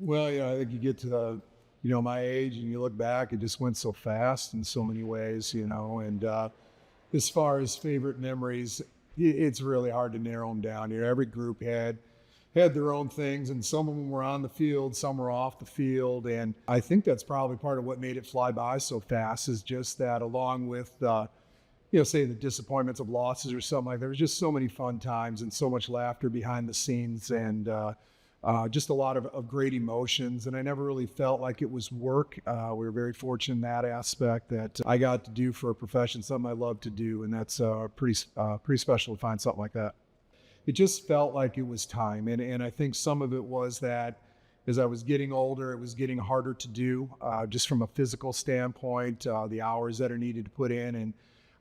Well, I think you get to my age and you look back, it just went so fast in so many ways, and as far as favorite memories, it's really hard to narrow them down. Every group had their own things, and some of them were on the field, some were off the field, and I think that's probably part of what made it fly by so fast is just that, along with say the disappointments of losses or something like that. There was just so many fun times and so much laughter behind the scenes, and just a lot of great emotions. And I never really felt like it was work. We were very fortunate in that aspect that I got to do for a profession, something I love to do. And that's pretty special to find something like that. It just felt like it was time. And I think some of it was that as I was getting older, it was getting harder to do just from a physical standpoint, the hours that are needed to put in. And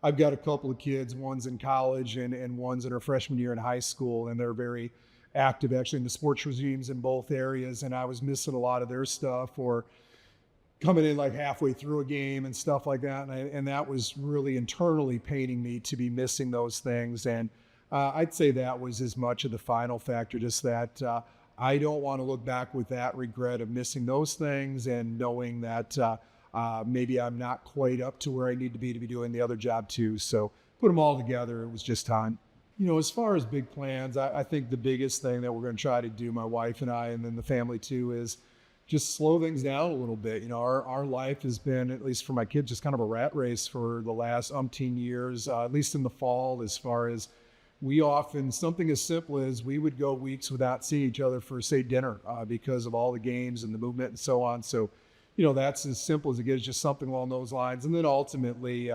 I've got a couple of kids, one's in college and one's in her freshman year in high school, and they're very active actually in the sports regimes in both areas. And I was missing a lot of their stuff or coming in like halfway through a game and stuff like that. And that was really internally paining me to be missing those things. And I'd say that was as much of the final factor, just that I don't want to look back with that regret of missing those things and knowing that maybe I'm not quite up to where I need to be doing the other job too. So put them all together, it was just time. As far as big plans, I think the biggest thing that we're going to try to do, my wife and I, and then the family too, is just slow things down a little bit. Our life has been, at least for my kids, just kind of a rat race for the last umpteen years, at least in the fall, as far as we often, something as simple as we would go weeks without seeing each other for, say, dinner because of all the games and the movement and so on. So, that's as simple as it gets, just something along those lines. And then ultimately,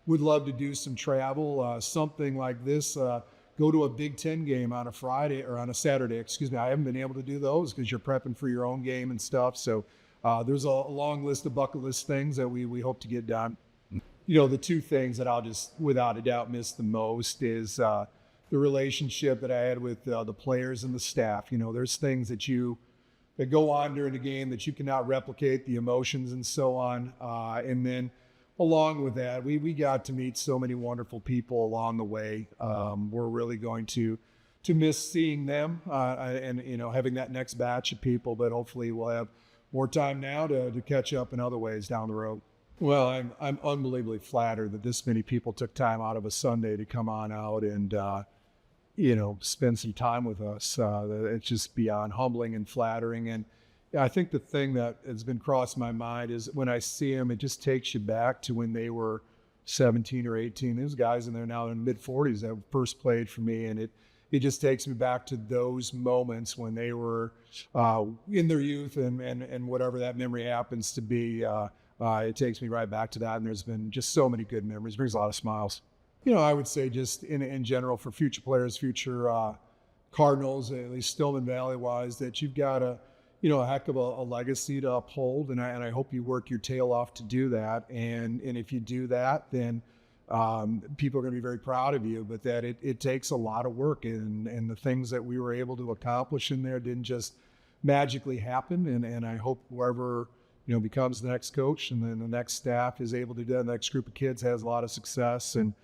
would love to do some travel, something like this, go to a Big Ten game on a Friday or on a Saturday, excuse me. I haven't been able to do those because you're prepping for your own game and stuff. So there's a long list of bucket list things that we hope to get done. The two things that I'll just without a doubt miss the most is the relationship that I had with the players and the staff. There's things that go on during the game that you cannot replicate, the emotions and so on. And then along with that, we got to meet so many wonderful people along the way. We're really going to miss seeing them and having that next batch of people, but hopefully we'll have more time now to catch up in other ways down the road. Well, I'm unbelievably flattered that this many people took time out of a Sunday to come on out and spend some time with us. It's just beyond humbling and flattering. And I think the thing that has been crossed my mind is when I see them, it just takes you back to when they were 17 or 18. There's guys in there now in mid-40s that first played for me, and it just takes me back to those moments when they were in their youth and whatever that memory happens to be. It takes me right back to that, and there's been just so many good memories. It brings a lot of smiles. I would say just in general for future players, future Cardinals, at least Stillman Valley wise, that you've got a heck of a legacy to uphold, and I hope you work your tail off to do that. And if you do that, then people are going to be very proud of you. But that it takes a lot of work, and the things that we were able to accomplish in there didn't just magically happen. And I hope whoever becomes the next coach and then the next staff is able to do that. The next group of kids has a lot of success, and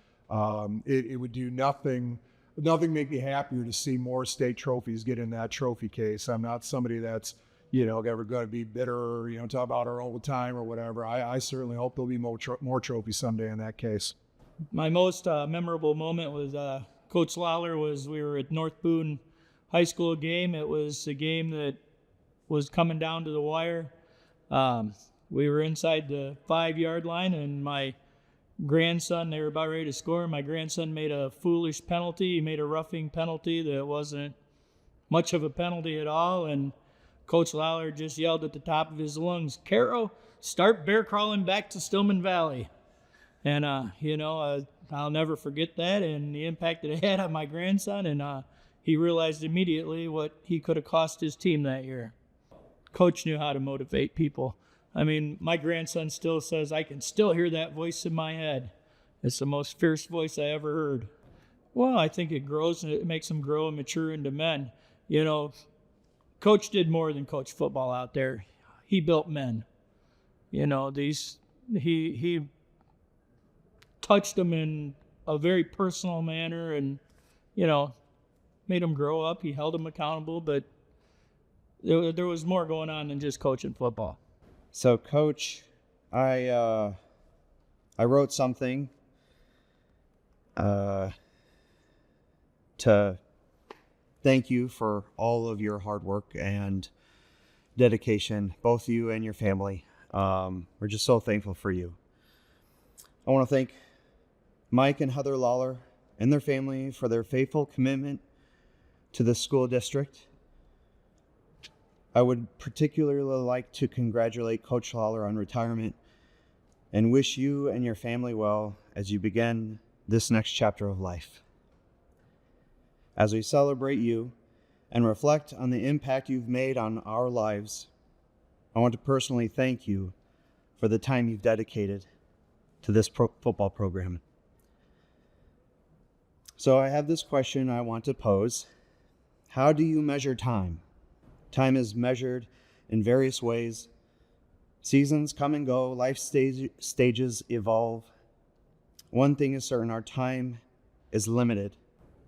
it would do nothing make me happier to see more state trophies get in that trophy case. I'm not somebody that's ever going to be bitter or talk about her all the time or whatever. I certainly hope there'll be more trophies someday in that case. My most memorable moment was Coach Lalor we were at North Boone High School game. It was a game that was coming down to the wire. We were inside the 5-yard line, and my grandson, they were about ready to score. My grandson made a foolish penalty. He made a roughing penalty that wasn't much of a penalty at all. And Coach Lalor just yelled at the top of his lungs, "Caro, start bear crawling back to Stillman Valley." And, I'll never forget that and the impact that it had on my grandson. And he realized immediately what he could have cost his team that year. Coach knew how to motivate people. I mean, my grandson still says, I can still hear that voice in my head. It's the most fierce voice I ever heard. Well, I think it grows and it makes them grow and mature into men. Coach did more than coach football out there. He built men. He touched them in a very personal manner and, made them grow up. He held them accountable, but there was more going on than just coaching football. So, Coach, I wrote something to thank you for all of your hard work and dedication, both you and your family. We're just so thankful for you. I want to thank Mike and Heather Lalor and their family for their faithful commitment to the school district. I would particularly like to congratulate Coach Lalor on retirement and wish you and your family well as you begin this next chapter of life. As we celebrate you and reflect on the impact you've made on our lives, I want to personally thank you for the time you've dedicated to this football program. So I have this question I want to pose. How do you measure time? Time is measured in various ways. Seasons come and go, life stages evolve. One thing is certain, our time is limited,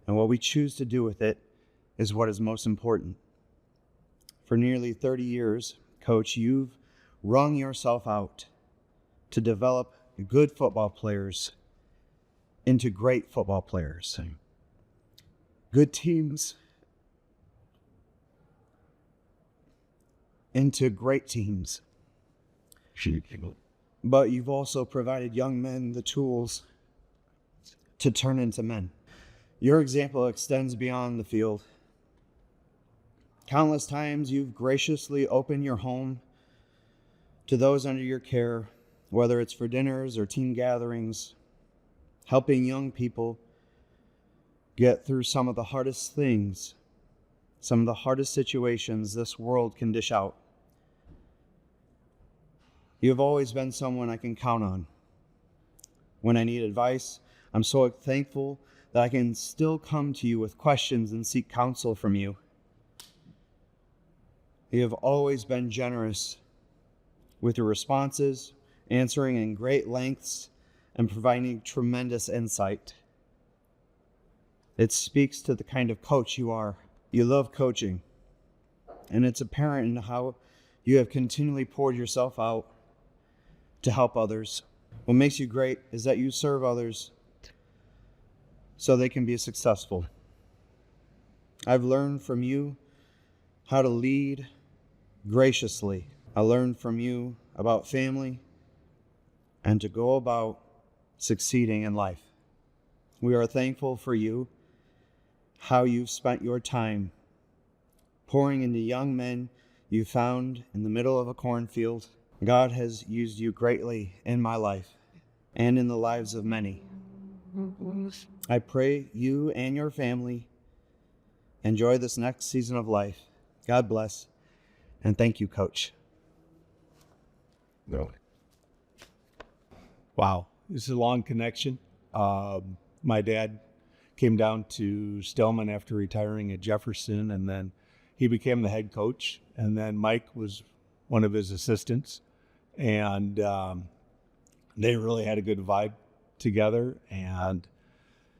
and what we choose to do with it is what is most important. For nearly 30 years, Coach, you've wrung yourself out to develop good football players into great football players. Good teams into great teams. But you've also provided young men the tools to turn into men. Your example extends beyond the field. Countless times you've graciously opened your home to those under your care, whether it's for dinners or team gatherings, helping young people get through some of the hardest things, some of the hardest situations this world can dish out. You've always been someone I can count on. When I need advice, I'm so thankful that I can still come to you with questions and seek counsel from you. You have always been generous with your responses, answering in great lengths, and providing tremendous insight. It speaks to the kind of coach you are. You love coaching, and it's apparent in how you have continually poured yourself out to help others. What makes you great is that you serve others so they can be successful. I've learned from you how to lead graciously. I learned from you about family and to go about succeeding in life. We are thankful for you, how you've spent your time pouring into young men you found in the middle of a cornfield. God has used you greatly in my life and in the lives of many. I pray you and your family enjoy this next season of life. God bless, and thank you, Coach. No. Wow, this is a long connection. My dad came down to Stillman after retiring at Jefferson, and then he became the head coach, and then Mike was one of his assistants, and they really had a good vibe together and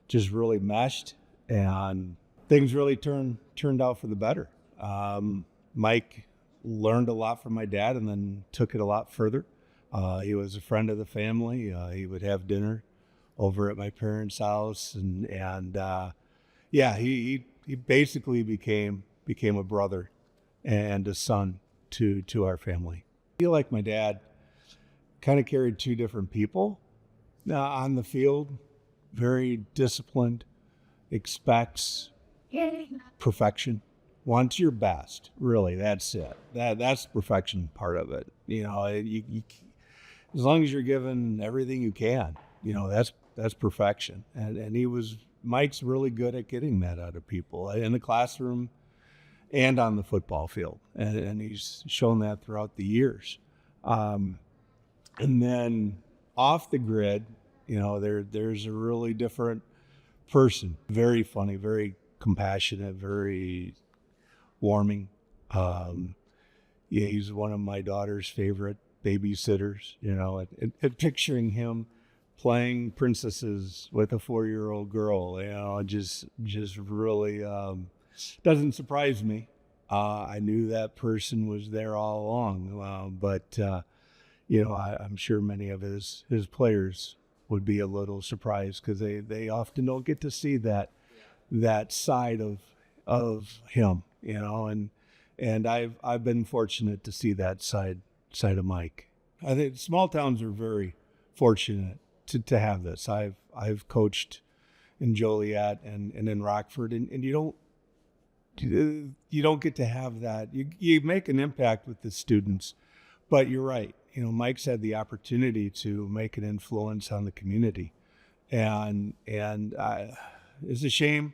just really meshed, and things really turned out for the better. Mike learned a lot from my dad and then took it a lot further. He was a friend of the family. He would have dinner over at my parents' house, and he basically became a brother and a son to our family. I feel like my dad kind of carried two different people on the field. Very disciplined, expects perfection, wants your best. Really, that's it. That's the perfection part of it. You know, you as long as you're given everything you can, you know, that's perfection. And Mike's really good at getting that out of people in the classroom and on the football field, and he's shown that throughout the years. And then off the grid, you know, there's a really different person. Very funny, very compassionate, very warming. He's one of my daughter's favorite babysitters. You know, and picturing him playing princesses with a 4-year-old girl, you know, just really doesn't surprise me. I knew that person was there all along, but I'm sure many of his players would be a little surprised because they often don't get to see that side of him, and I've been fortunate to see that side of Mike. I think small towns are very fortunate to have this. I've coached in Joliet and in Rockford, and you don't get to have that. You make an impact with the students, but you're right. Mike's had the opportunity to make an influence on the community, and it's a shame.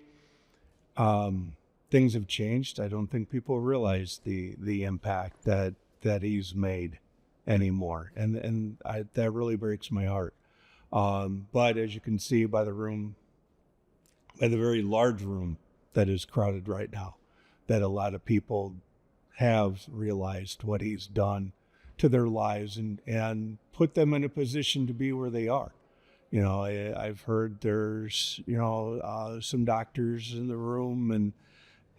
Things have changed. I don't think people realize the impact that he's made anymore, and that really breaks my heart. But as you can see by the very large room that is crowded right now, that a lot of people have realized what he's done to their lives and put them in a position to be where they are. I've heard there's some doctors in the room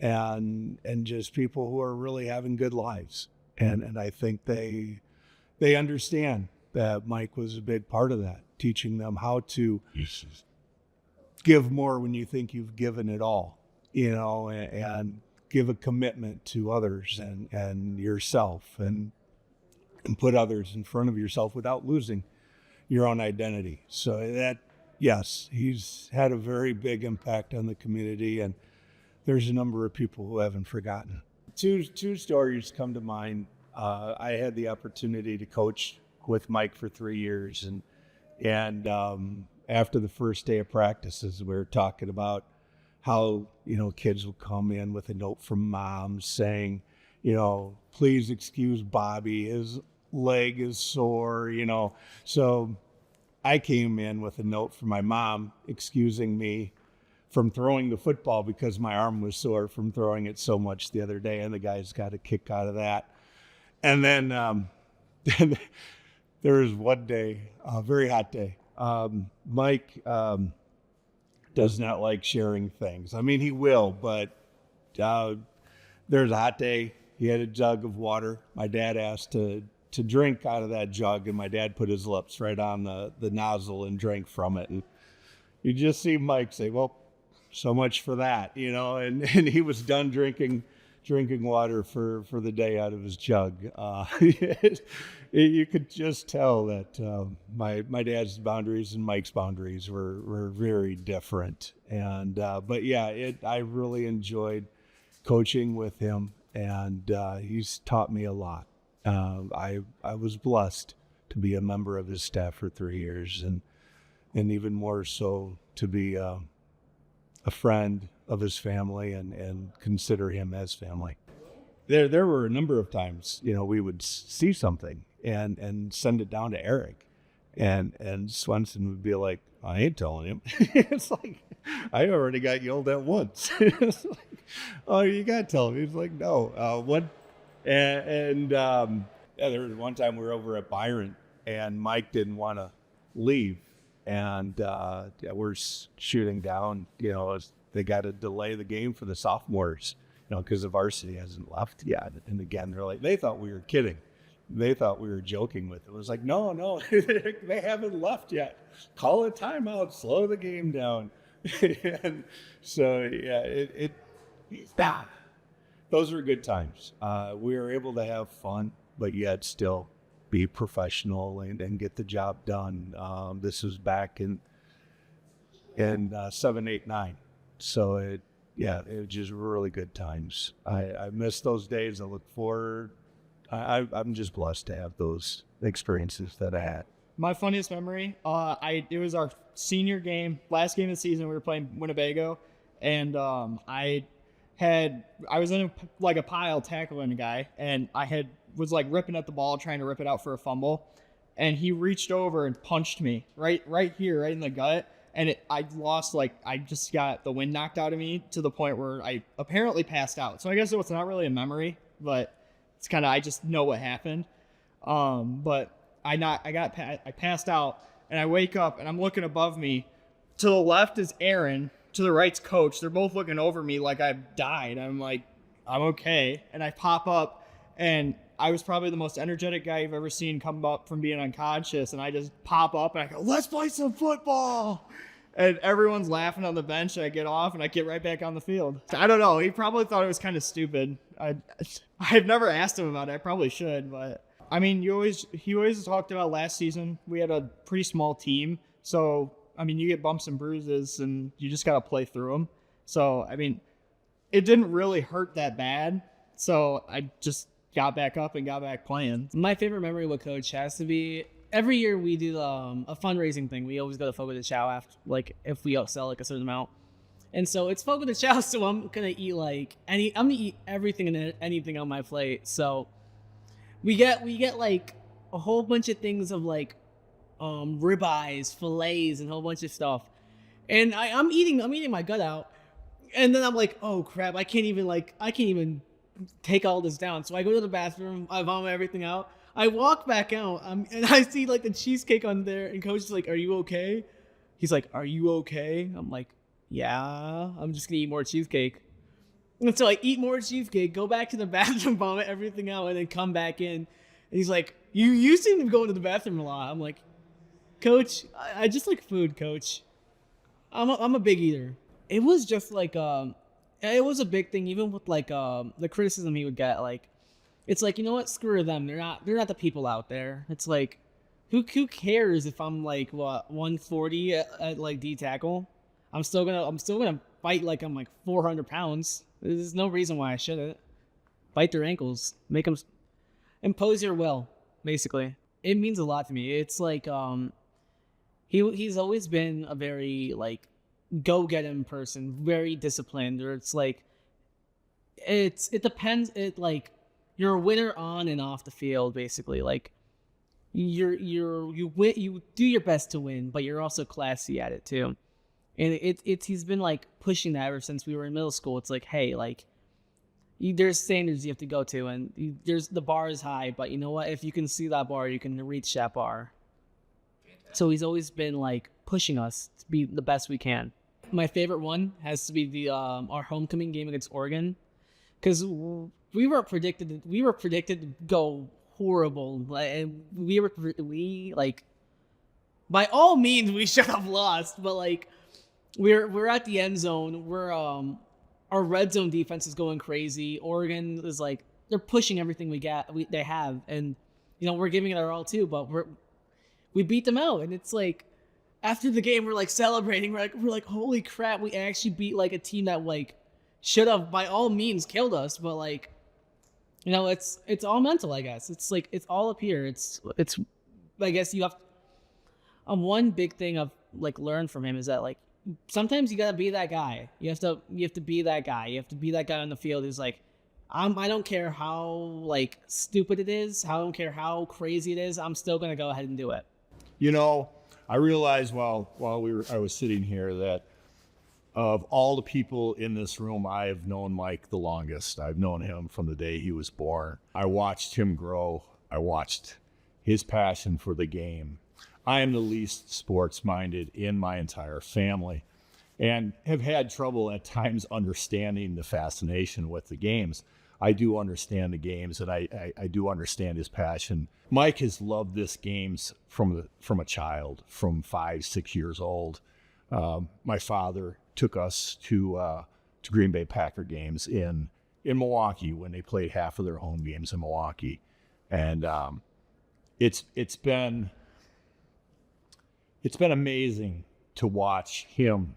and just people who are really having good lives, and I think they understand that Mike was a big part of that, teaching them how to give more when you think you've given it all, and give a commitment to others and yourself, and put others in front of yourself without losing your own identity. So that, yes, he's had a very big impact on the community, and there's a number of people who haven't forgotten. Two stories come to mind. I had the opportunity to coach with Mike for 3 years, and after the first day of practices, we were talking about how kids will come in with a note from mom saying, please excuse Bobby, his leg is sore, So I came in with a note from my mom excusing me from throwing the football because my arm was sore from throwing it so much the other day, and the guys got a kick out of that. And then there was one day, a very hot day. Mike does not like sharing things. I mean, he will, but there's a hot day. He had a jug of water. My dad asked to drink out of that jug, and my dad put his lips right on the nozzle and drank from it. And you just see Mike say, well, so much for that, and he was done drinking water for the day out of his jug. You could just tell that my dad's boundaries and Mike's boundaries were very different. And but yeah, I really enjoyed coaching with him, and he's taught me a lot. I was blessed to be a member of his staff for 3 years, and even more so to be a friend of his family and consider him as family. There were a number of times, we would see something and send it down to Eric, and Swenson would be like, I ain't telling him. It's like, I already got yelled at once. It's like, oh, you got to tell him. He's like, no. What? And there was one time we were over at Byron, and Mike didn't want to leave. And we're shooting down, they got to delay the game for the sophomores, because the varsity hasn't left yet. And again, they're like, they thought we were kidding. They thought we were joking with it. It was like, no, they haven't left yet. Call a timeout, slow the game down. And so, yeah, those were good times. We were able to have fun, but yet still be professional and get the job done. This was back in 7, 8, 9. So it was just really good times. I miss those days. I look forward. I'm just blessed to have those experiences that I had. My funniest memory, it was our senior game, last game of the season. We were playing Winnebago, and I was in a pile tackling a guy, and was like ripping at the ball, trying to rip it out for a fumble, and he reached over and punched me right here, right in the gut, and I just got the wind knocked out of me to the point where I apparently passed out. So I guess it was not really a memory, but it's kind of, I just know what happened. But I passed out, and I wake up and I'm looking above me. To the left is Aaron, to the right's Coach. They're both looking over me like I've died. I'm like, I'm okay. And I pop up, and I was probably the most energetic guy you've ever seen come up from being unconscious. And I just pop up and I go, let's play some football. And everyone's laughing on the bench. And I get off and I get right back on the field. I don't know. He probably thought it was kind of stupid. I've never asked him about it. I probably should. But I mean, he always talked about last season. We had a pretty small team. So, I mean, you get bumps and bruises and you just got to play through them. So, I mean, it didn't really hurt that bad. So I just got back up and got back playing. My favorite memory with Coach has to be every year we do a fundraising thing. We always go to Fogo de Chao after, like, if we sell like a certain amount. And so it's Fogo de Chao, so I'm gonna eat I'm gonna eat everything and anything on my plate. So we get like a whole bunch of things of like ribeyes, fillets, and a whole bunch of stuff. And I'm eating my gut out. And then I'm like, oh crap, I can't even take all this down. So I go to the bathroom, I vomit everything out. I walk back out, and I see like the cheesecake on there, and Coach is like, are you okay? He's like, are you okay? I'm like, yeah, I'm just gonna eat more cheesecake. And so I eat more cheesecake, go back to the bathroom, vomit everything out, and then come back in. And he's like, you seem to be going to the bathroom a lot. I'm like, Coach, I just like food, Coach. I'm a big eater. It was just like it was a big thing, even with like the criticism he would get. Like, it's like, you know what? Screw them. They're not the people out there. It's like, who cares if I'm like 140 at like D tackle? I'm still gonna fight like I'm like 400 pounds. There's no reason why I shouldn't. Bite their ankles, make them impose your will. Basically, it means a lot to me. It's like he's always been a very like go get him person, very disciplined. Or it's like it depends. It like you're a winner on and off the field. Basically, like you win, you do your best to win, but you're also classy at it too. And he's been like pushing that ever since we were in middle school. It's like, hey, like there's standards you have to go to, and the bar is high, but you know what? If you can see that bar, you can reach that bar. So he's always been like pushing us to be the best we can. My favorite one has to be the our homecoming game against Oregon, because we were predicted to go horrible, and we like by all means we should have lost, but like we're at the end zone. We're our red zone defense is going crazy. Oregon is like they're pushing everything they have, and you know we're giving it our all too, but we beat them out, and it's like after the game we're like celebrating. We're like holy crap, we actually beat like a team that like should have by all means killed us, but like you know it's all mental, I guess. It's like it's all up here. It's I guess you have one big thing I've like learned from him is that like sometimes you gotta be that guy. You have to be that guy. You have to be that guy on the field who's like, I don't care how like stupid it is. I don't care how crazy it is. I'm still gonna go ahead and do it. You know, I realized while I was sitting here that of all the people in this room, I have known Mike the longest. I've known him from the day he was born. I watched him grow. I watched his passion for the game. I am the least sports-minded in my entire family and have had trouble at times understanding the fascination with the games. I do understand the games, and I do understand his passion. Mike has loved this games from a child, from 5, 6 years old. My father took us to Green Bay Packer games in Milwaukee when they played half of their home games in Milwaukee, and it's been amazing to watch him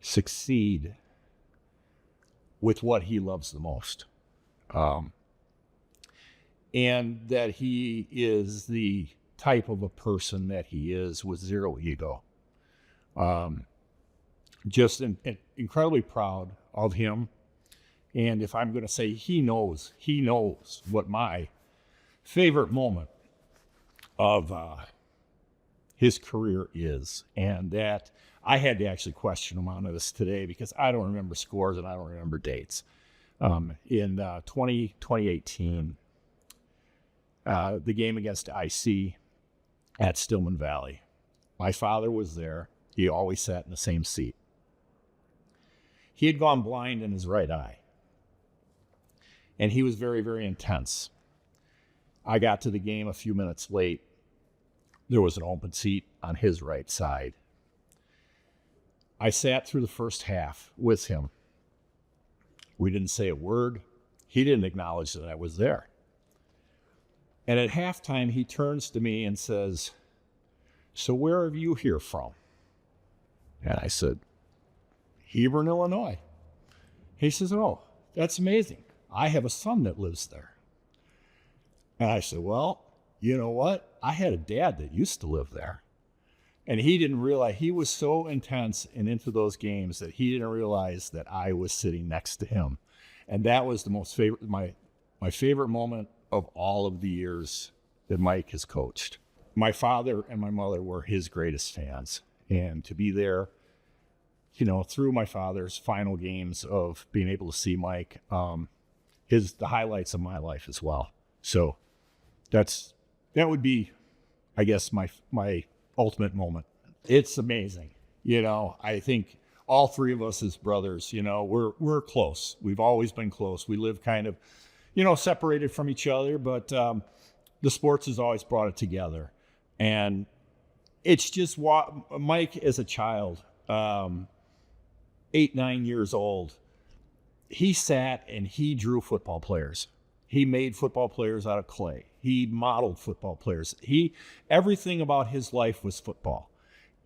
succeed with what he loves the most. And that he is the type of a person that he is with zero ego. Just incredibly proud of him. And if I'm going to say he knows what my favorite moment of his career is, and that I had to actually question him on this today because I don't remember scores and I don't remember dates. In 2018, the game against IC at Stillman Valley, my father was there. He always sat in the same seat. He had gone blind in his right eye. and he was very, very intense. I got to the game a few minutes late. There was an open seat on his right side. I sat through the first half with him. We didn't say a word. He didn't acknowledge that I was there. And at halftime, he turns to me and says, "So where are you here from?" And I said, "Hebron, Illinois." He says, "Oh, that's amazing. I have a son that lives there." And I said, "Well, you know what? I had a dad that used to live there." And he didn't realize, he was so intense and into those games that he didn't realize that I was sitting next to him. And that was my favorite moment of all of the years that Mike has coached. My father and my mother were his greatest fans. And to be there, through my father's final games of being able to see Mike, is the highlights of my life as well. So that would be, I guess, my ultimate moment. It's amazing. I think all three of us as brothers, we're close. We've always been close. We live kind of, separated from each other, but the sports has always brought it together. And it's just what Mike, as a child, 8, 9 years old, he sat and he drew football players. He made football players out of clay. He modeled football players. Everything about his life was football.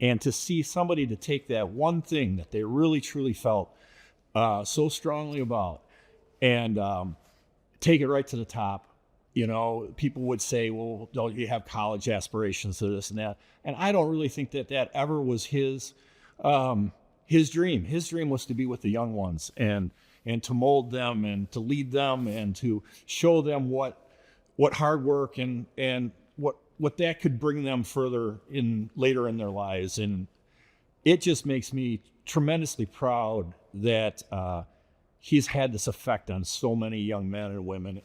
And to see somebody to take that one thing that they really, truly felt so strongly about and take it right to the top. People would say, "Well, don't you have college aspirations to this and that?" And I don't really think that ever was his dream. His dream was to be with the young ones and to mold them and to lead them and to show them what hard work and what that could bring them further later in their lives. And it just makes me tremendously proud that he's had this effect on so many young men and women,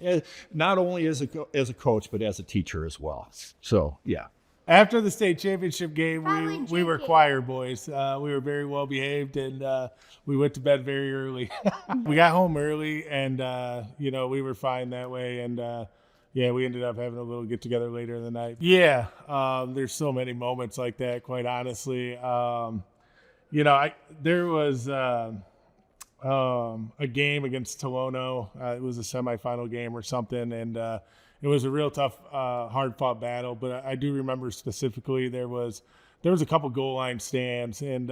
not only as a coach, but as a teacher as well. So, yeah. After the state championship game, we were choir boys. We were very well behaved, and we went to bed very early. We got home early, and we were fine that way. And we ended up having a little get together later in the night. Yeah, there's so many moments like that. Quite honestly, there was a game against Tolono. It was a semifinal game or something, and it was a real tough, hard-fought battle. But I do remember specifically there was a couple goal line stands, and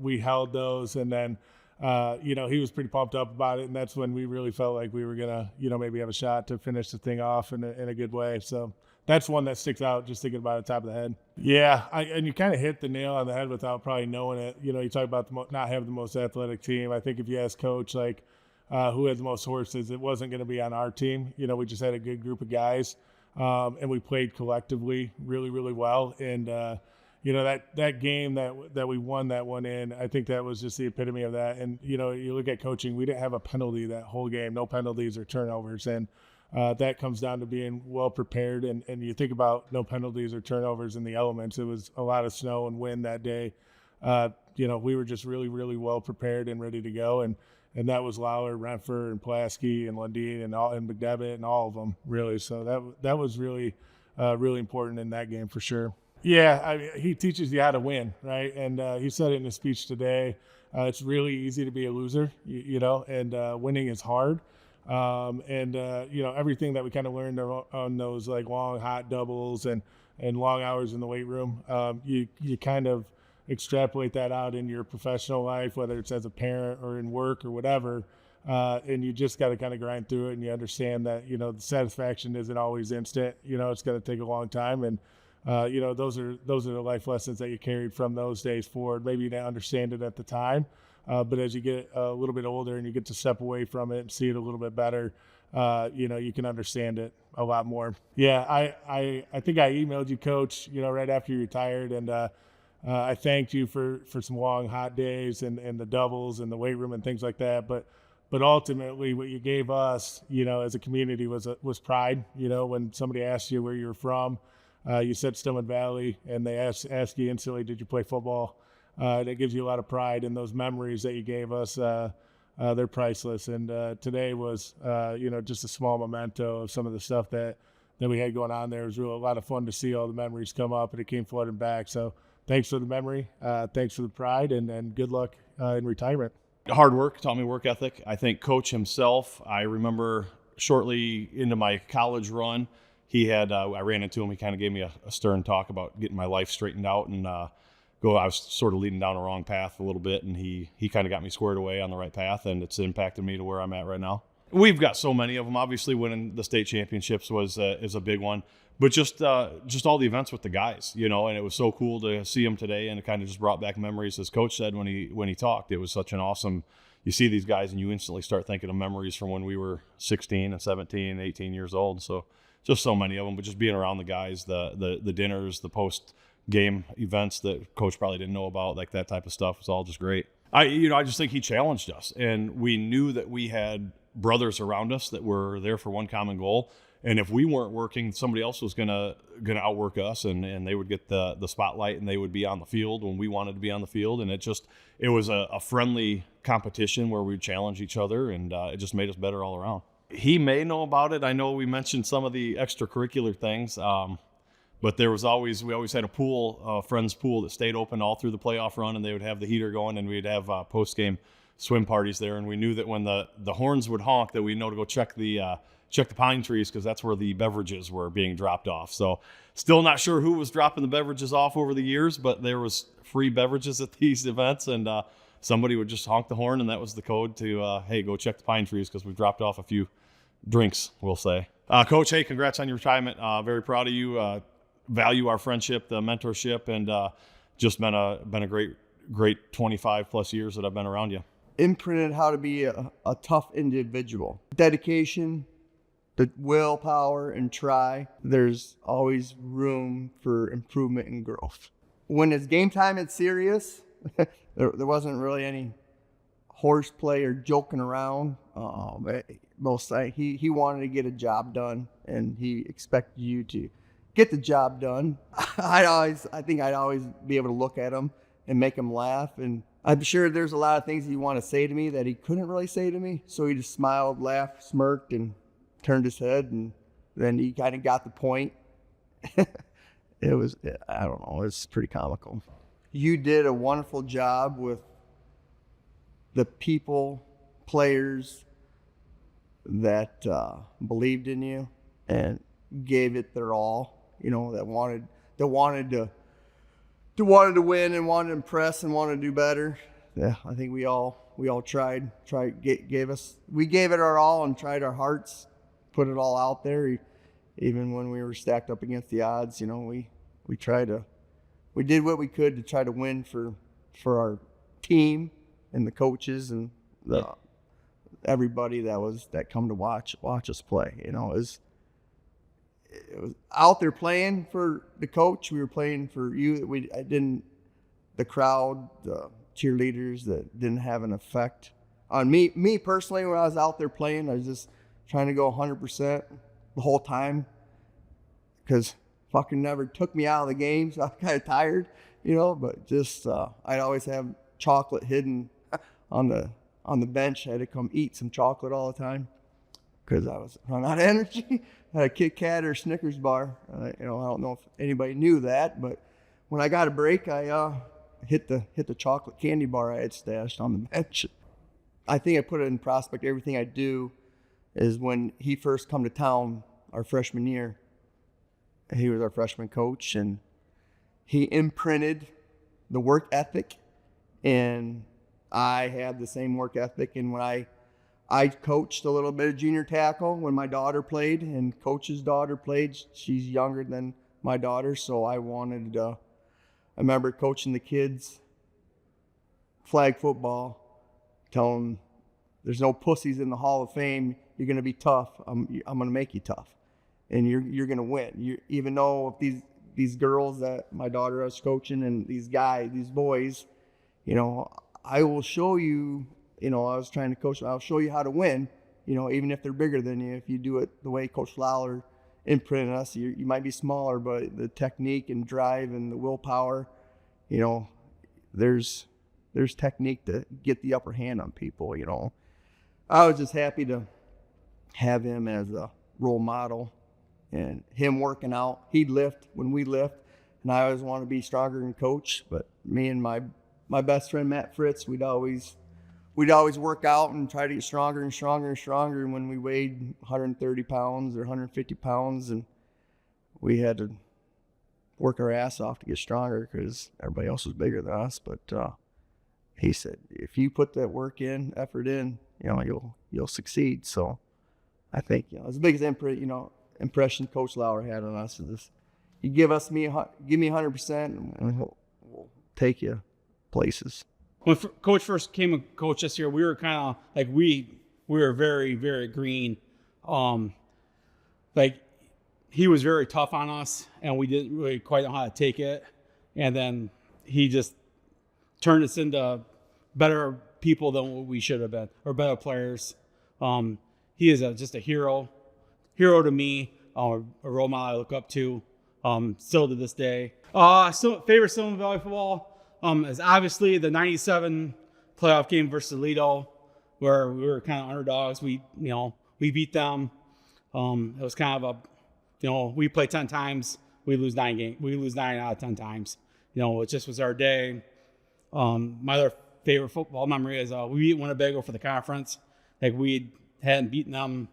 we held those, and then he was pretty pumped up about it, and that's when we really felt like we were gonna maybe have a shot to finish the thing off in a good way. So that's one that sticks out just thinking about it top of the head. Yeah, and you kind of hit the nail on the head without probably knowing it. You talk about not having the most athletic team. I think if you ask Coach who had the most horses, it wasn't going to be on our team. We just had a good group of guys, and we played collectively really, really well. And that game that we won that one in, I think that was just the epitome of that. And you look at coaching, we didn't have a penalty that whole game, no penalties or turnovers, and that comes down to being well prepared. And you think about no penalties or turnovers in the elements. It was a lot of snow and wind that day. We were just really, really well prepared and ready to go. And that was Lalor, Renfer, and Pulaski, and Lundeen, and McDevitt, and all of them, really. So that was really, really important in that game for sure. Yeah, he teaches you how to win, right? And he said it in his speech today. It's really easy to be a loser, and winning is hard. Everything that we kind of learned on those long hot doubles and long hours in the weight room, you kind of extrapolate that out in your professional life, whether it's as a parent or in work or whatever. And you just got to kind of grind through it, and you understand that, the satisfaction isn't always instant. It's going to take a long time. And, those are the life lessons that you carried from those days forward. Maybe you didn't understand it at the time, but as you get a little bit older and you get to step away from it and see it a little bit better, you can understand it a lot more. Yeah, I think I emailed you, Coach, right after you retired, and I thanked you for some long hot days and the doubles and the weight room and things like that. But ultimately, what you gave us, as a community was pride. When somebody asked you where you were from, you said Stillman Valley, and they ask you instantly, did you play football? That gives you a lot of pride, and those memories that you gave us, they're priceless. And today was, just a small memento of some of the stuff that we had going on there. It was really a lot of fun to see all the memories come up, and it came flooding back. So thanks for the memory. Thanks for the pride, and good luck in retirement. Hard work taught me work ethic. I think Coach himself, I remember shortly into my college run, he had, I ran into him. He kind of gave me a stern talk about getting my life straightened out and I was sort of leading down a wrong path a little bit, and he kind of got me squared away on the right path, and it's impacted me to where I'm at right now. We've got so many of them. Obviously, winning the state championships is a big one, but just all the events with the guys, and it was so cool to see them today, and it kind of just brought back memories. As Coach said when he talked, it was such an awesome. You see these guys, and you instantly start thinking of memories from when we were 16 and 17, 18 years old. So just so many of them, but just being around the guys, the dinners, the post game events that Coach probably didn't know about, like that type of stuff, was all just great. I just think he challenged us, and we knew that we had brothers around us that were there for one common goal. And if we weren't working, somebody else was gonna outwork us, and they would get the spotlight, and they would be on the field when we wanted to be on the field. And it was a friendly competition where we challenge each other, and it just made us better all around. He may know about it. I know we mentioned some of the extracurricular things. But we always had a pool, a friend's pool that stayed open all through the playoff run, and they would have the heater going, and we'd have post-game swim parties there. And we knew that when the horns would honk, that we know to go check the pine trees, because that's where the beverages were being dropped off. So still not sure who was dropping the beverages off over the years, but there was free beverages at these events, and somebody would just honk the horn, and that was the code to, hey, go check the pine trees, because we've dropped off a few drinks, we'll say. Coach, hey, congrats on your retirement. Very proud of you. Value our friendship, the mentorship, and just been a great 25 plus years that I've been around you. Imprinted how to be a tough individual. Dedication, the willpower, and try. There's always room for improvement and growth. When it's game time, it's serious. there wasn't really any horseplay or joking around. He wanted to get a job done, and he expected you to get the job done. I think I'd always be able to look at him and make him laugh. And I'm sure there's a lot of things he wanted to say to me that he couldn't really say to me. So he just smiled, laughed, smirked, and turned his head. And then he kind of got the point. It was pretty comical. You did a wonderful job with the people, players that believed in you and gave it their all. That wanted to win and wanted to impress and wanted to do better. Yeah, I think we all tried, we gave it our all and tried our hearts, put it all out there. Even when we were stacked up against the odds, we did what we could to try to win for our team and the coaches and everybody that come to watch us play. It was out there playing for the coach. We were playing for you. The crowd, the cheerleaders, that didn't have an effect on me. Me personally, when I was out there playing, I was just trying to go 100% the whole time, because fucking never took me out of the games. I was kind of tired, but just I'd always have chocolate hidden on the bench. I had to come eat some chocolate all the time because I was running out of energy. I had a Kit Kat or Snickers bar. I don't know if anybody knew that, but when I got a break, I hit the chocolate candy bar I had stashed on the bench. I think I put it in prospect. Everything I do is when he first come to town our freshman year. He was our freshman coach, and he imprinted the work ethic, and I had the same work ethic. And when I coached a little bit of junior tackle when my daughter played, and Coach's daughter played. She's younger than my daughter, so I remember coaching the kids flag football, telling them there's no pussies in the Hall of Fame. You're going to be tough. I'm going to make you tough, and you're going to win. Even though if these girls that my daughter was coaching and these guys, these boys, I will show you. I was trying to coach. I'll show you how to win. Even if they're bigger than you, if you do it the way Coach Lalor imprinted us, you might be smaller, but the technique and drive and the willpower, there's technique to get the upper hand on people. I was just happy to have him as a role model and him working out. He'd lift when we lift, and I always wanted to be stronger than coach. But me and my best friend Matt Fritz, we'd always work out and try to get stronger and stronger and stronger. And when we weighed 130 pounds or 150 pounds, and we had to work our ass off to get stronger because everybody else was bigger than us. But he said, if you put that effort in, you'll succeed. So I think, it's the biggest impression Coach Lalor had on us is this: you give me 100%, and we'll take you places. When Coach first came a coach this year, we were kind of like we were very, very green. Like he was very tough on us, and we didn't really quite know how to take it. And then he just turned us into better people than what we should have been, or better players. He is just a hero to me, a role model I look up to, still to this day. Favorite Stillman Valley football is obviously the '97 playoff game versus Lido, where we were kind of underdogs. We beat them. It was kind of we play 10 times, we lose 9 out of 10 times. It just was our day. My other favorite football memory is we beat Winnebago for the conference. Like we hadn't beaten them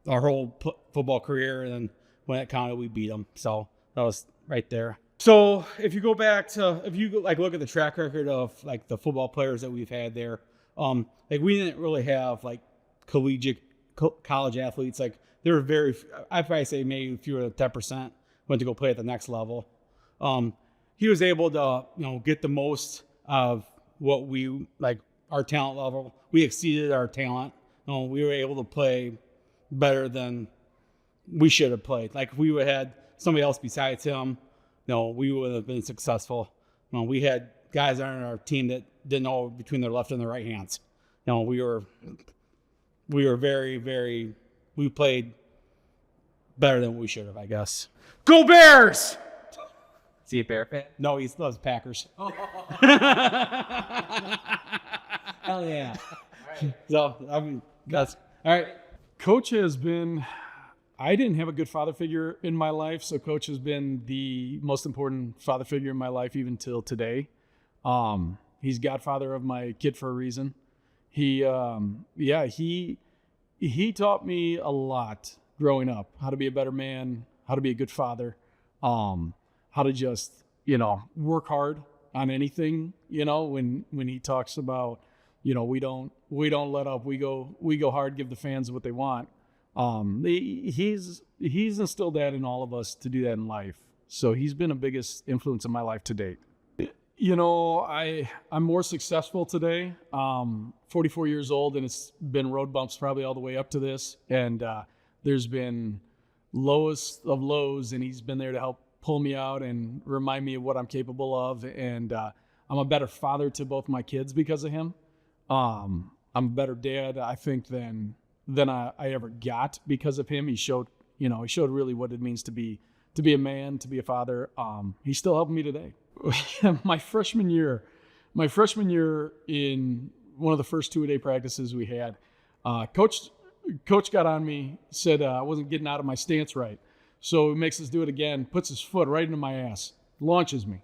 our whole football career, and then when it counted, we beat them. So that was right there. So if you look at the track record of like the football players that we've had there, like we didn't really have like collegiate college athletes. Like there were I'd probably say maybe fewer than 10% went to go play at the next level. He was able to get the most of what we like our talent level. We exceeded our talent. We were able to play better than we should have played. Like if we would have had somebody else besides him, we would have been successful. We had guys on our team that didn't know between their left and their right hands. We were very, very, we played better than we should have, I guess. Go Bears! Is he a Bear fan? No, he loves Packers. Hell yeah. So, that's all right. Coach has been, I didn't have a good father figure in my life, so Coach has been the most important father figure in my life even till today. He's godfather of my kid for a reason. He taught me a lot growing up, how to be a better man, how to be a good father, how to just, work hard on anything, when he talks about, we don't let up, we go hard, give the fans what they want. He's instilled that in all of us to do that in life. So he's been the biggest influence in my life to date. I'm more successful today. 44 years old, and it's been road bumps probably all the way up to this. And there's been lowest of lows, and he's been there to help pull me out and remind me of what I'm capable of. And I'm a better father to both my kids because of him. I'm a better dad, I think, than I ever got because of him. He showed really what it means to be a man, to be a father. He's still helping me today. My freshman year in one of the first 2-a-day practices we had, coach got on me, said I wasn't getting out of my stance right. So he makes us do it again, puts his foot right into my ass, launches me.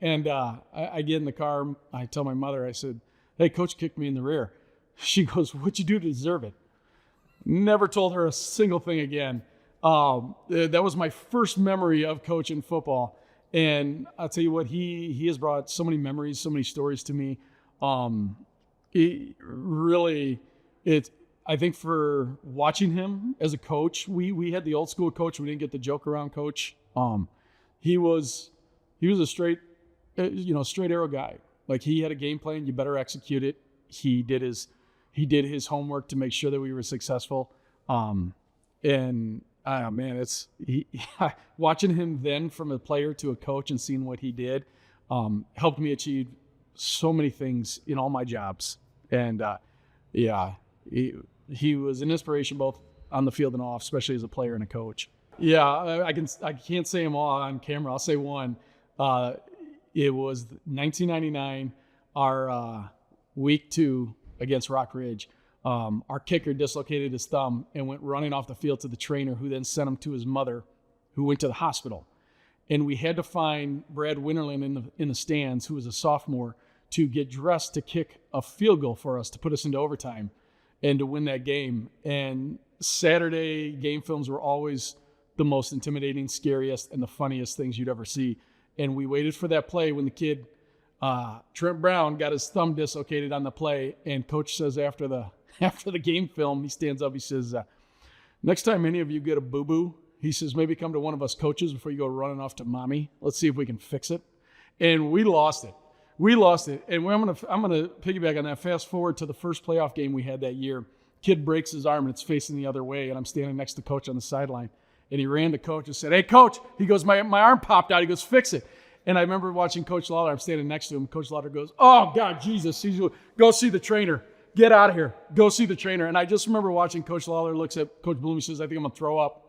And I get in the car, I tell my mother, I said, hey, Coach kicked me in the rear. She goes, what'd you do to deserve it? Never told her a single thing again. That was my first memory of Coach in football. And I'll tell you what, he has brought so many memories, so many stories to me. I think for watching him as a coach, we had the old school coach. We didn't get the joke around coach. He was a straight arrow guy. Like he had a game plan. You better execute it. He did his homework to make sure that we were successful. Watching him then from a player to a coach and seeing what he did helped me achieve so many things in all my jobs. And he was an inspiration both on the field and off, especially as a player and a coach. Yeah, I can't say them all on camera. I'll say one. It was 1999, our week 2 against Rock Ridge. our kicker dislocated his thumb and went running off the field to the trainer, who then sent him to his mother, who went to the hospital. And we had to find Brad Winterland in the stands, who was a sophomore, to get dressed to kick a field goal for us to put us into overtime and to win that game. And Saturday game films were always the most intimidating, scariest, and the funniest things you'd ever see. And we waited for that play when the kid, Trent Brown, got his thumb dislocated on the play. And coach says after the game film, he stands up, he says, next time any of you get a boo-boo, he says, maybe come to one of us coaches before you go running off to mommy. Let's see if we can fix it. And we lost it. And I'm gonna piggyback on that. Fast forward to the first playoff game we had that year. Kid breaks his arm and it's facing the other way, and I'm standing next to coach on the sideline. And he ran to coach and said, "Hey, coach," he goes, my arm popped out. He goes, "Fix it." And I remember watching Coach Lalor. I'm standing next to him. Coach Lalor goes, "Oh, God, Jesus. Go see the trainer. Get out of here. Go see the trainer." And I just remember watching Coach Lalor looks at Coach Bloom. He says, "I think I'm going to throw up."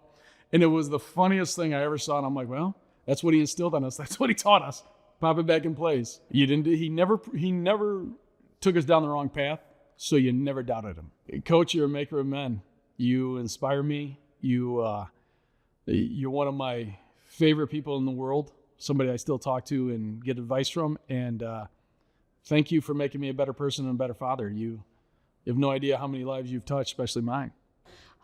And it was the funniest thing I ever saw. And I'm like, well, that's what he instilled on us. That's what he taught us. Pop it back in place. He never took us down the wrong path, so you never doubted him. Coach, you're a maker of men. You inspire me. You're one of my favorite people in the world, somebody I still talk to and get advice from. And thank you for making me a better person and a better father. You have no idea how many lives you've touched, especially mine.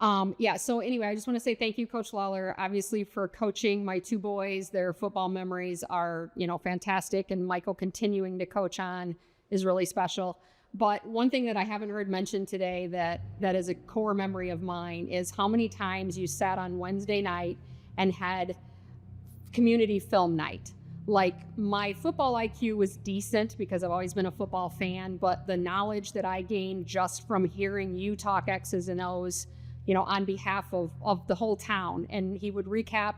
So anyway, I just want to say thank you, Coach Lalor, obviously for coaching my two boys. Their football memories are, fantastic. And Michael continuing to coach on is really special. But one thing that I haven't heard mentioned today that is a core memory of mine is how many times you sat on Wednesday night and had community film night. Like, my football IQ was decent because I've always been a football fan, but the knowledge that I gained just from hearing you talk X's and O's, on behalf of the whole town. And he would recap,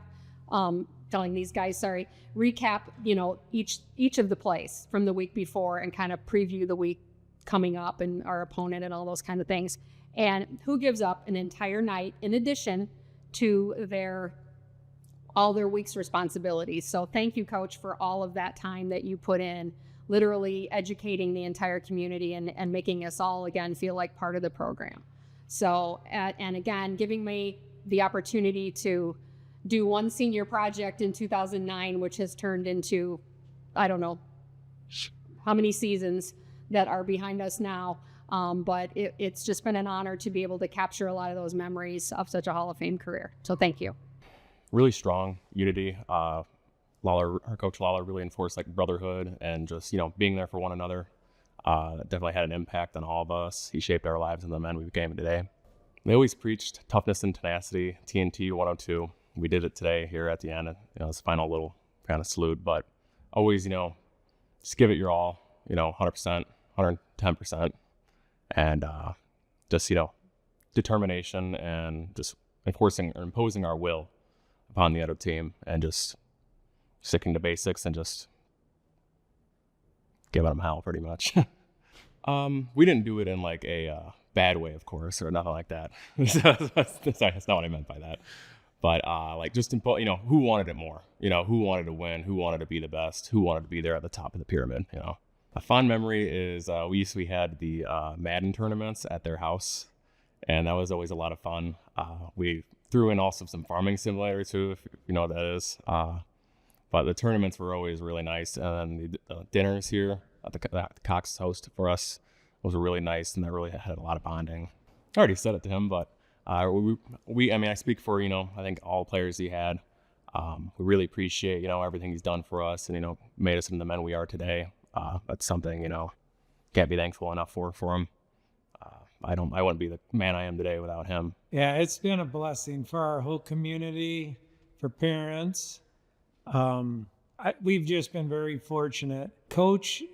each of the plays from the week before and kind of preview the week coming up and our opponent and all those kind of things. And who gives up an entire night in addition to all their week's responsibilities. So thank you, Coach, for all of that time that you put in, literally educating the entire community and making us all, again, feel like part of the program. So, and again, giving me the opportunity to do one senior project in 2009, which has turned into, I don't know how many seasons that are behind us now. But it's just been an honor to be able to capture a lot of those memories of such a Hall of Fame career. So thank you. Really strong unity. Our Coach Lalor really enforced brotherhood and just, being there for one another. Definitely had an impact on all of us. He shaped our lives and the men we became today. They always preached toughness and tenacity, TNT 102. We did it today here at the end. It's a final little kind of salute, but always, just give it your all, 100%, 110%. And just, determination and just imposing our will upon the other team and just sticking to basics and just giving them hell pretty much. We didn't do it in a bad way, of course, or nothing like that. Sorry, that's not what I meant by that. But who wanted it more? Who wanted to win? Who wanted to be the best? Who wanted to be there at the top of the pyramid? A fond memory is we had the Madden tournaments at their house, and that was always a lot of fun. We threw in also some farming simulator too, if you know what that is. But the tournaments were always really nice, and then the dinners here at the Cox host for us was really nice, and that really had a lot of bonding. I already said it to him, but I speak for I think all players he had. We really appreciate everything he's done for us, and made us into the men we are today. That's something can't be thankful enough for him. I wouldn't be the man I am today without him. Yeah, it's been a blessing for our whole community, for parents. We've just been very fortunate. Coach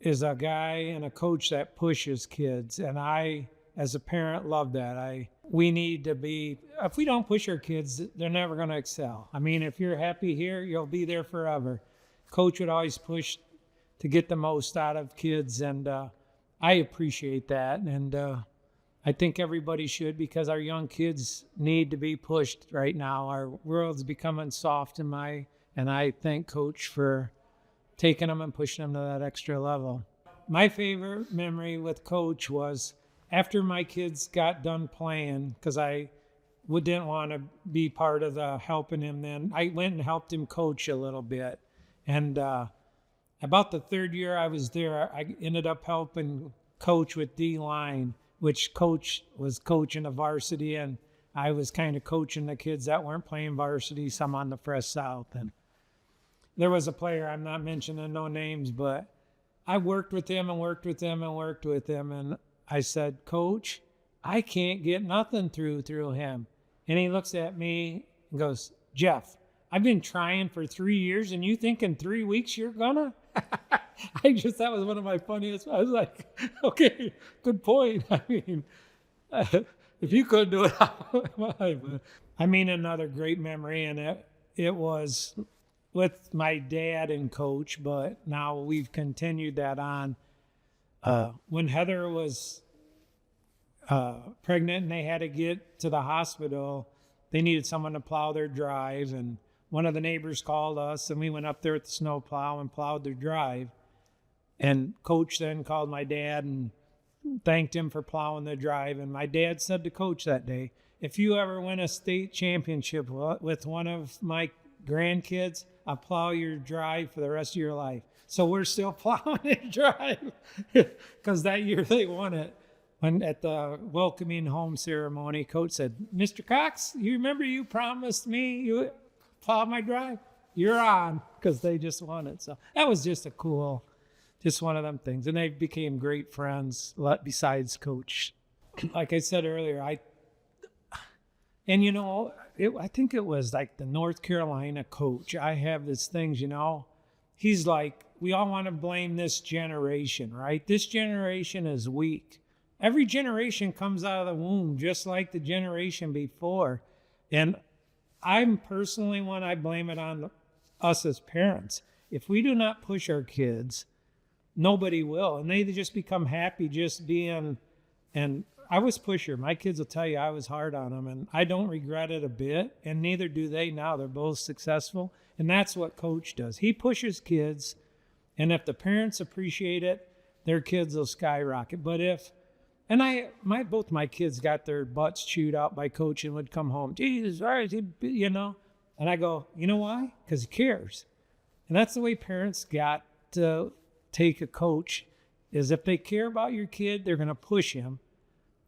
is a guy and a coach that pushes kids, and I, as a parent, love that. We need to be, if we don't push our kids, they're never going to excel. If you're happy here, you'll be there forever. Coach would always push to get the most out of kids, and I appreciate that, and I think everybody should, because our young kids need to be pushed right now. Our world's becoming soft, and I thank Coach for taking them and pushing them to that extra level. My favorite memory with Coach was after my kids got done playing, because I didn't want to be part of the helping him then, I went and helped him coach a little bit. And about the third year I was there, I ended up helping coach with D-line, which coach was coaching the varsity, and I was kind of coaching the kids that weren't playing varsity, some on the Fresh South. And there was a player, I'm not mentioning no names, but I worked with him and worked with him and worked with him. And I said, Coach, I can't get nothing through him. And he looks at me and goes, Jeff, I've been trying for 3 years, and you think in 3 weeks you're gonna? That was one of my funniest. I was like, okay, good point. I mean, if you couldn't do it, how am I? But, I mean, another great memory, and it was with my dad and coach, but now we've continued that on. When Heather was pregnant and they had to get to the hospital, they needed someone to plow their drive, and one of the neighbors called us, and we went up there with the snowplow and plowed their drive. And coach then called my dad and thanked him for plowing the drive. And my dad said to coach that day, if you ever win a state championship with one of my grandkids, I'll plow your drive for the rest of your life. So we're still plowing the drive because that year they won it. When at the welcoming home ceremony, coach said, Mr. Cox, you remember you promised me you plow my drive? You're on, because they just won it. So that was just just one of them things. And they became great friends besides coach. Like I said earlier, I think it was like the North Carolina coach. I have these things, he's like, we all want to blame this generation, right? This generation is weak. Every generation comes out of the womb just like the generation before. And I'm personally one, I blame it on us as parents. If we do not push our kids, nobody will. And they just become happy just being, and I was pusher. My kids will tell you I was hard on them, and I don't regret it a bit, and neither do they now. They're both successful, and that's what coach does. He pushes kids, and if the parents appreciate it, their kids will skyrocket. But both my kids got their butts chewed out by coach and would come home, Jesus, and I go, you know why? Because he cares. And that's the way parents got to take a coach, is if they care about your kid, they're going to push him.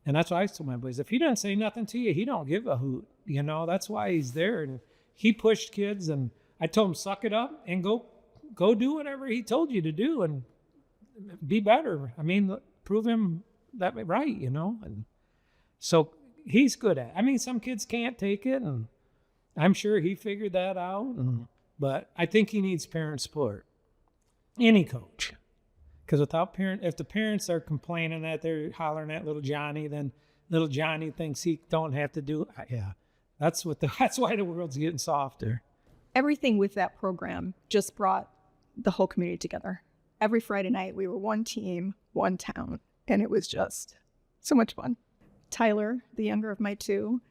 And that's why I told my boys, if he doesn't say nothing to you, he don't give a hoot. That's why he's there. And he pushed kids, and I told him, suck it up and go do whatever he told you to do and be better. I mean, prove him that right, And so he's good at it. I mean, some kids can't take it, and I'm sure he figured that out. But I think he needs parent support. Any coach. Because if the parents are complaining that they're hollering at little Johnny, then little Johnny thinks he don't have to do. Yeah, that's why the world's getting softer. Everything with that program just brought the whole community together. Every Friday night, we were one team, one town, and it was just so much fun. Tyler, the younger of my two,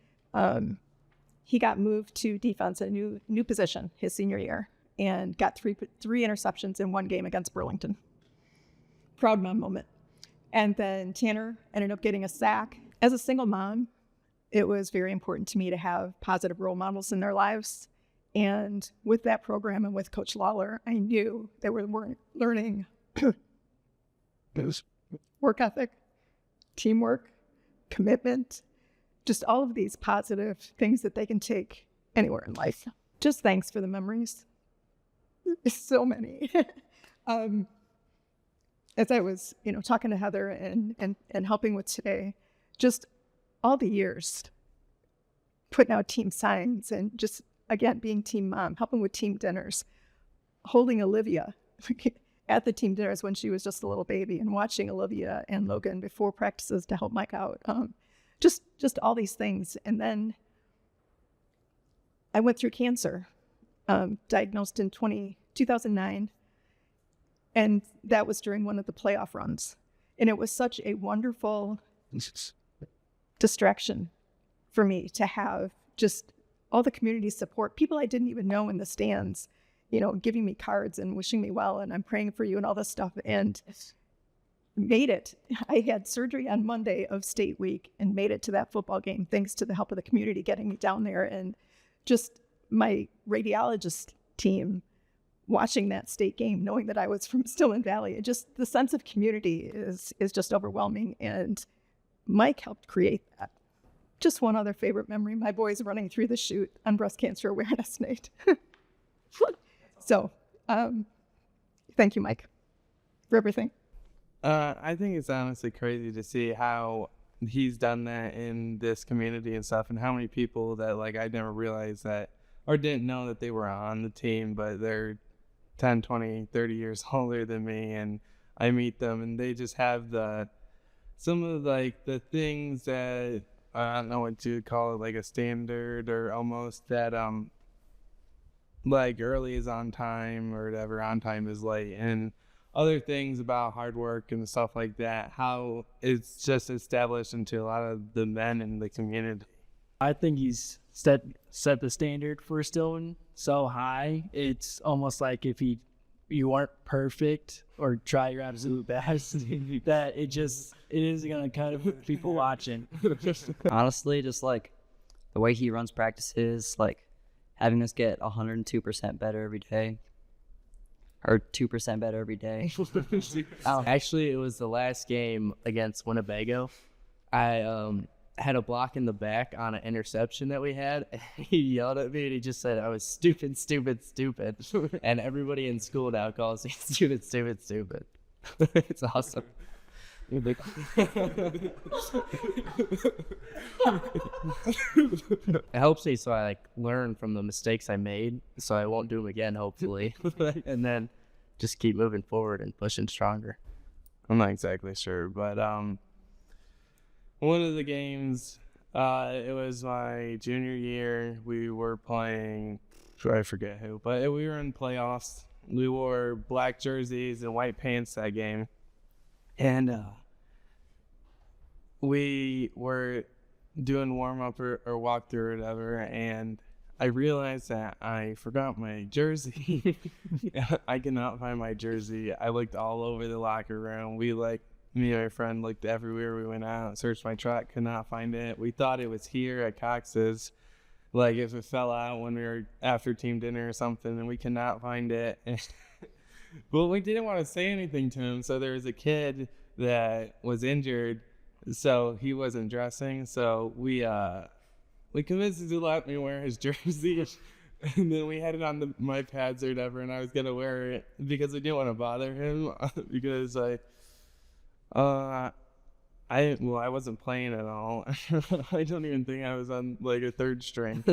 he got moved to defense, a new position his senior year, and got three interceptions in one game against Burlington. Proud mom moment. And then Tanner ended up getting a sack. As a single mom, it was very important to me to have positive role models in their lives. And with that program and with Coach Lalor, I knew they were learning work ethic, teamwork, commitment, just all of these positive things that they can take anywhere in life. Just thanks for the memories. So many. As I was, talking to Heather and helping with today, just all the years putting out team signs and just, again, being team mom, helping with team dinners, holding Olivia at the team dinners when she was just a little baby, and watching Olivia and Logan before practices to help Mike out. Just all these things. And then I went through cancer, diagnosed in 2009. And that was during one of the playoff runs. And it was such a wonderful distraction for me to have just all the community support, people I didn't even know in the stands, giving me cards and wishing me well, and I'm praying for you and all this stuff. And made it. I had surgery on Monday of state week and made it to that football game thanks to the help of the community getting me down there, and just my radiologist team watching that state game, knowing that I was from Stillman Valley. It just, the sense of community is just overwhelming, and Mike helped create that. Just one other favorite memory, my boys running through the chute on Breast Cancer Awareness Night. So, thank you, Mike, for everything. I think it's honestly crazy to see how he's done that in this community and stuff, and how many people that like I never realized that or didn't know that they were on the team, but they're 10, 20, 30 years older than me, and I meet them and they just have some of like the things that I don't know what you call it, like a standard or almost that like early is on time or whatever, on time is late, and other things about hard work and stuff like that, how it's just established into a lot of the men in the community. I think he's set the standard for Stillman so high. It's almost like if you aren't perfect or try your absolute best, that it is gonna kind of put people watching. Honestly, just like the way he runs practices, like having us get 102% better every day. Or 2% better every day. Actually, it was the last game against Winnebago. I had a block in the back on an interception that we had. He yelled at me and he just said I was stupid, stupid, stupid. And everybody in school now calls me stupid, stupid, stupid. It's awesome. It helps me so I like learn from the mistakes I made so I won't do them again, hopefully. And then just keep moving forward and pushing stronger. I'm not exactly sure, but one of the games, it was my junior year. We were playing, I forget who, but we were in playoffs. We wore black jerseys and white pants that game. And we were doing warm-up or walkthrough or whatever, and I realized that I forgot my jersey. I cannot find my jersey. I looked all over the locker room. Me and my friend looked everywhere. We went out, searched my truck, could not find it. We thought it was here at Cox's, like if it fell out when we were after team dinner or something, and we could not find it. But we didn't want to say anything to him, so there was a kid that was injured, so he wasn't dressing. So we convinced him to let me wear his jersey, and then we had it on my pads or whatever, and I was gonna wear it because we didn't want to bother him because I wasn't playing at all. I don't even think I was on like a third string.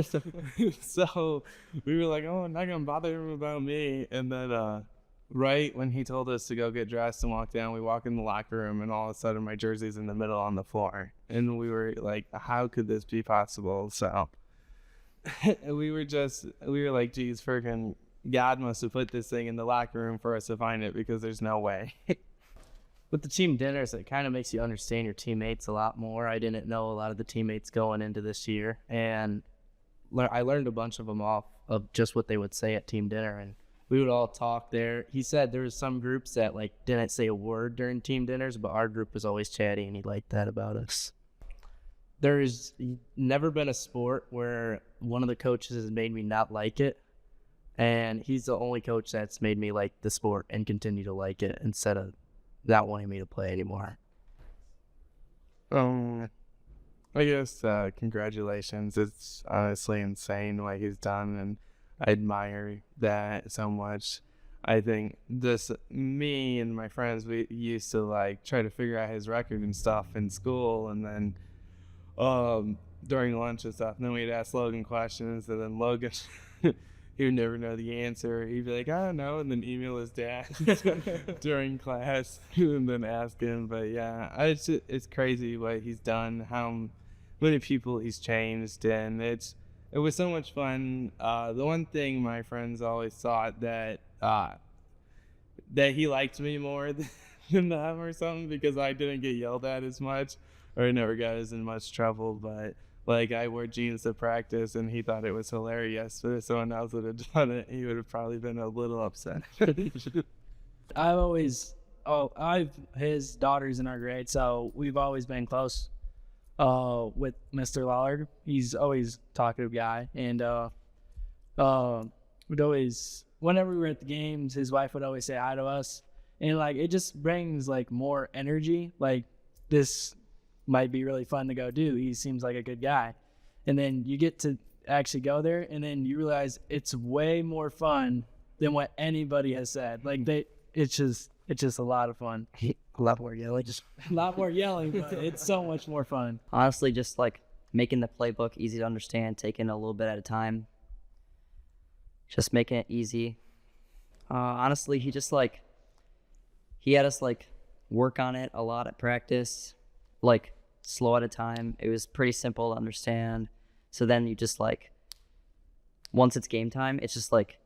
So we were like, oh, I'm not gonna bother him about me. And then right when he told us to go get dressed and walk down, we walk in the locker room, and all of a sudden my jersey's in the middle on the floor. And we were like, how could this be possible? So we were like, geez, freaking God must have put this thing in the locker room for us to find it, because there's no way. With the team dinners, it kind of makes you understand your teammates a lot more. I didn't know a lot of the teammates going into this year, and I learned a bunch of them off of just what they would say at team dinner, and we would all talk there. He said there was some groups that like didn't say a word during team dinners, but our group was always chatty, and he liked that about us. There's never been a sport where one of the coaches has made me not like it, and he's the only coach that's made me like the sport and continue to like it instead of not wanting me to play anymore. I guess congratulations. It's honestly insane what he's done, and I admire that so much. I think me and my friends, we used to like try to figure out his record and stuff in school, and then during lunch and stuff, and then we'd ask Logan questions, and then Logan he would never know the answer. He'd be like, I don't know, and then email his dad during class and then ask him. But yeah, it's crazy what he's done, how many people he's changed, and it was so much fun. The one thing my friends always thought that he liked me more than them or something, because I didn't get yelled at as much, or I never got as in much trouble, but like I wore jeans to practice, and he thought it was hilarious. But if someone else would have done it, he would have probably been a little upset. I've always his daughter's in our grade, so we've always been close. With Mr. Lalor, he's always talkative guy, and we'd always, whenever we were at the games, his wife would always say hi to us, and like it just brings like more energy. Like this might be really fun to go do. He seems like a good guy, and then you get to actually go there, and then you realize it's way more fun than what anybody has said. Like it's just a lot of fun. A lot more yelling. Just a lot more yelling, but it's so much more fun. Honestly, just like making the playbook easy to understand, taking a little bit at a time. Just making it easy. Honestly, he had us like work on it a lot at practice, like slow at a time. It was pretty simple to understand. So then you just like, once it's game time, it's just like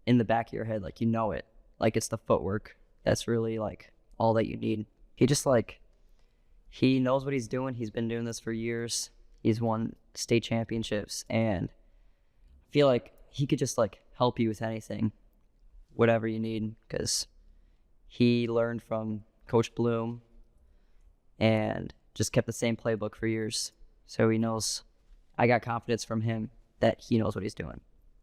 in the back of your head, like you know it. Like it's the footwork. That's really like all that you need. He knows what he's doing. He's been doing this for years. He's won state championships, and I feel like he could just like help you with anything, whatever you need, because he learned from Coach Bloom and just kept the same playbook for years. So he knows, I got confidence from him that he knows what he's doing.